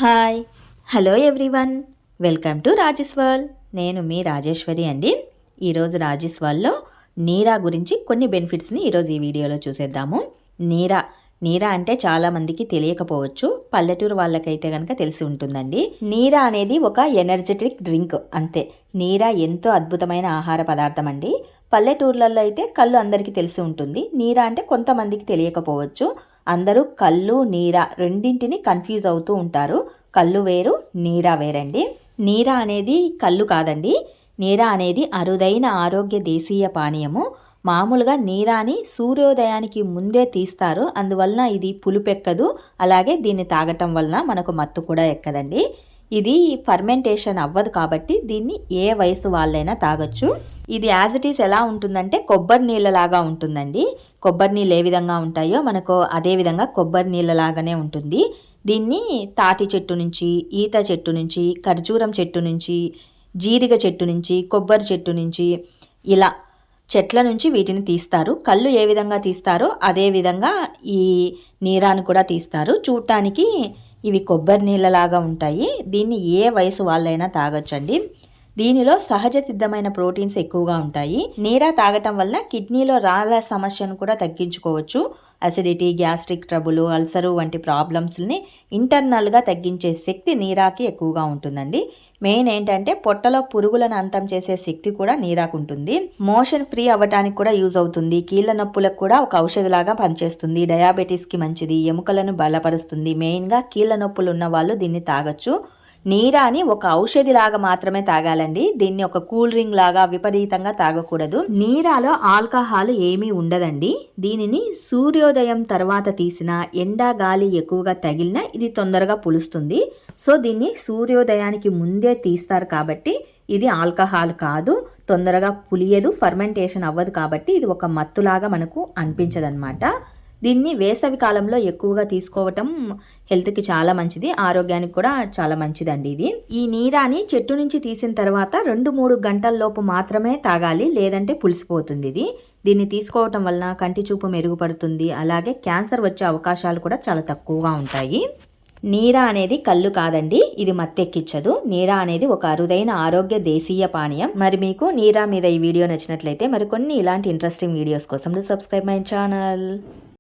Hi hello everyone, welcome to Rajesh world. నేను మీ రాజేశ్వరి అండి. ఈరోజు రాజేష్ వరల్డ్లో నీరా గురించి కొన్ని బెనిఫిట్స్ని ఈరోజు ఈ వీడియోలో చూసేద్దాము. నీరా అంటే చాలామందికి తెలియకపోవచ్చు, పల్లెటూరు వాళ్ళకైతే కనుక తెలిసి ఉంటుందండి. నీరా అనేది ఒక ఎనర్జెటిక్ డ్రింక్ అంతే. నీరా ఎంతో అద్భుతమైన ఆహార పదార్థం అండి. పల్లెటూర్లలో అయితే కళ్ళు అందరికీ తెలిసి ఉంటుంది, నీరా అంటే కొంతమందికి తెలియకపోవచ్చు. అందరూ కళ్ళు నీరా రెండింటిని కన్ఫ్యూజ్ అవుతూ ఉంటారు. కళ్ళు వేరు, నీరా వేరండి. నీరా అనేది కళ్ళు కాదండి. నీరా అనేది అరుదైన ఆరోగ్య దేశీయ పానీయము. మామూలుగా నీరాని సూర్యోదయానికి ముందే తీస్తారు, అందువలన ఇది పులుపెక్కదు. అలాగే దీన్ని తాగటం వలన మనకు మత్తు కూడా ఎక్కదండి. ఇది ఫర్మెంటేషన్ అవ్వదు కాబట్టి దీన్ని ఏ వయసు వాళ్ళైనా తాగొచ్చు. ఇది యాజ్ ఇట్ ఈస్ ఎలా ఉంటుందంటే కొబ్బరి నీళ్ళలాగా ఉంటుందండి. కొబ్బరి నీళ్ళు ఏ విధంగా ఉంటాయో మనకు అదే విధంగా కొబ్బరి నీళ్ళలాగానే ఉంటుంది. దీన్ని తాటి చెట్టు నుంచి, ఈత చెట్టు నుంచి, ఖర్జూరం చెట్టు నుంచి, జీరిగ చెట్టు నుంచి, కొబ్బరి చెట్టు నుంచి, ఇలా చెట్ల నుంచి వీటిని తీస్తారు. కళ్ళు ఏ విధంగా తీస్తారో అదే విధంగా ఈ నీరాను కూడా తీస్తారు. చూడటానికి ఇవి కొబ్బరి నీళ్ళలాగా ఉంటాయి. దీన్ని ఏ వయసు వాళ్ళైనా తాగొచ్చండి. దీనిలో సహజ సిద్ధమైన ప్రోటీన్స్ ఎక్కువగా ఉంటాయి. నీరా తాగటం వల్ల కిడ్నీలో రాళ్ళ సమస్యను కూడా తగ్గించుకోవచ్చు. అసిడిటీ, గ్యాస్ట్రిక్ ట్రబుల్, అల్సరు వంటి ప్రాబ్లమ్స్ని ఇంటర్నల్గా తగ్గించే శక్తి నీరాకి ఎక్కువగా ఉంటుందండి. మెయిన్ ఏంటంటే పొట్టలో పురుగులను అంతం చేసే శక్తి కూడా నీరాకు ఉంటుంది. మోషన్ ఫ్రీ అవ్వడానికి కూడా యూజ్ అవుతుంది. కీళ్ళ నొప్పులకు కూడా ఒక ఔషధిలాగా పనిచేస్తుంది. డయాబెటీస్కి మంచిది, ఎముకలను బలపరుస్తుంది. మెయిన్గా కీళ్ళ నొప్పులు ఉన్న వాళ్ళు దీన్ని తాగొచ్చు. నీరాని ఒక ఔషధిలాగా మాత్రమే తాగాలండి. దీన్ని ఒక కూల్ డ్రింక్ లాగా విపరీతంగా తాగకూడదు. నీరాలో ఆల్కహాల్ ఏమీ ఉండదండి. దీనిని సూర్యోదయం తర్వాత తీసిన ఎండా గాలి ఎక్కువగా తగిలినా ఇది తొందరగా పులుస్తుంది. సో దీన్ని సూర్యోదయానికి ముందే తీస్తారు కాబట్టి ఇది ఆల్కహాల్ కాదు, తొందరగా పులియదు, ఫర్మెంటేషన్ అవ్వదు కాబట్టి ఇది ఒక మత్తులాగా మనకు అనిపించదన్నమాట. దీన్ని వేసవి కాలంలో ఎక్కువగా తీసుకోవటం హెల్త్కి చాలా మంచిది, ఆరోగ్యానికి కూడా చాలా మంచిదండి. ఇది ఈ నీరాని చెట్టు నుంచి తీసిన తర్వాత 2-3 గంటల లోపు మాత్రమే తాగాలి, లేదంటే పులిసిపోతుంది. దీన్ని తీసుకోవటం వలన కంటి చూపు మెరుగుపడుతుంది. అలాగే క్యాన్సర్ వచ్చే అవకాశాలు కూడా చాలా తక్కువగా ఉంటాయి. నీరా అనేది కళ్ళు కాదండి, ఇది మత్తెక్కించదు. నీరా అనేది ఒక అరుదైన ఆరోగ్య దేశీయ పానీయం. మరి మీకు నీరా మీద ఈ వీడియో నచ్చినట్లయితే మరికొన్ని ఇలాంటి ఇంట్రెస్టింగ్ వీడియోస్ కోసం సబ్స్క్రైబ్ మై ఛానల్.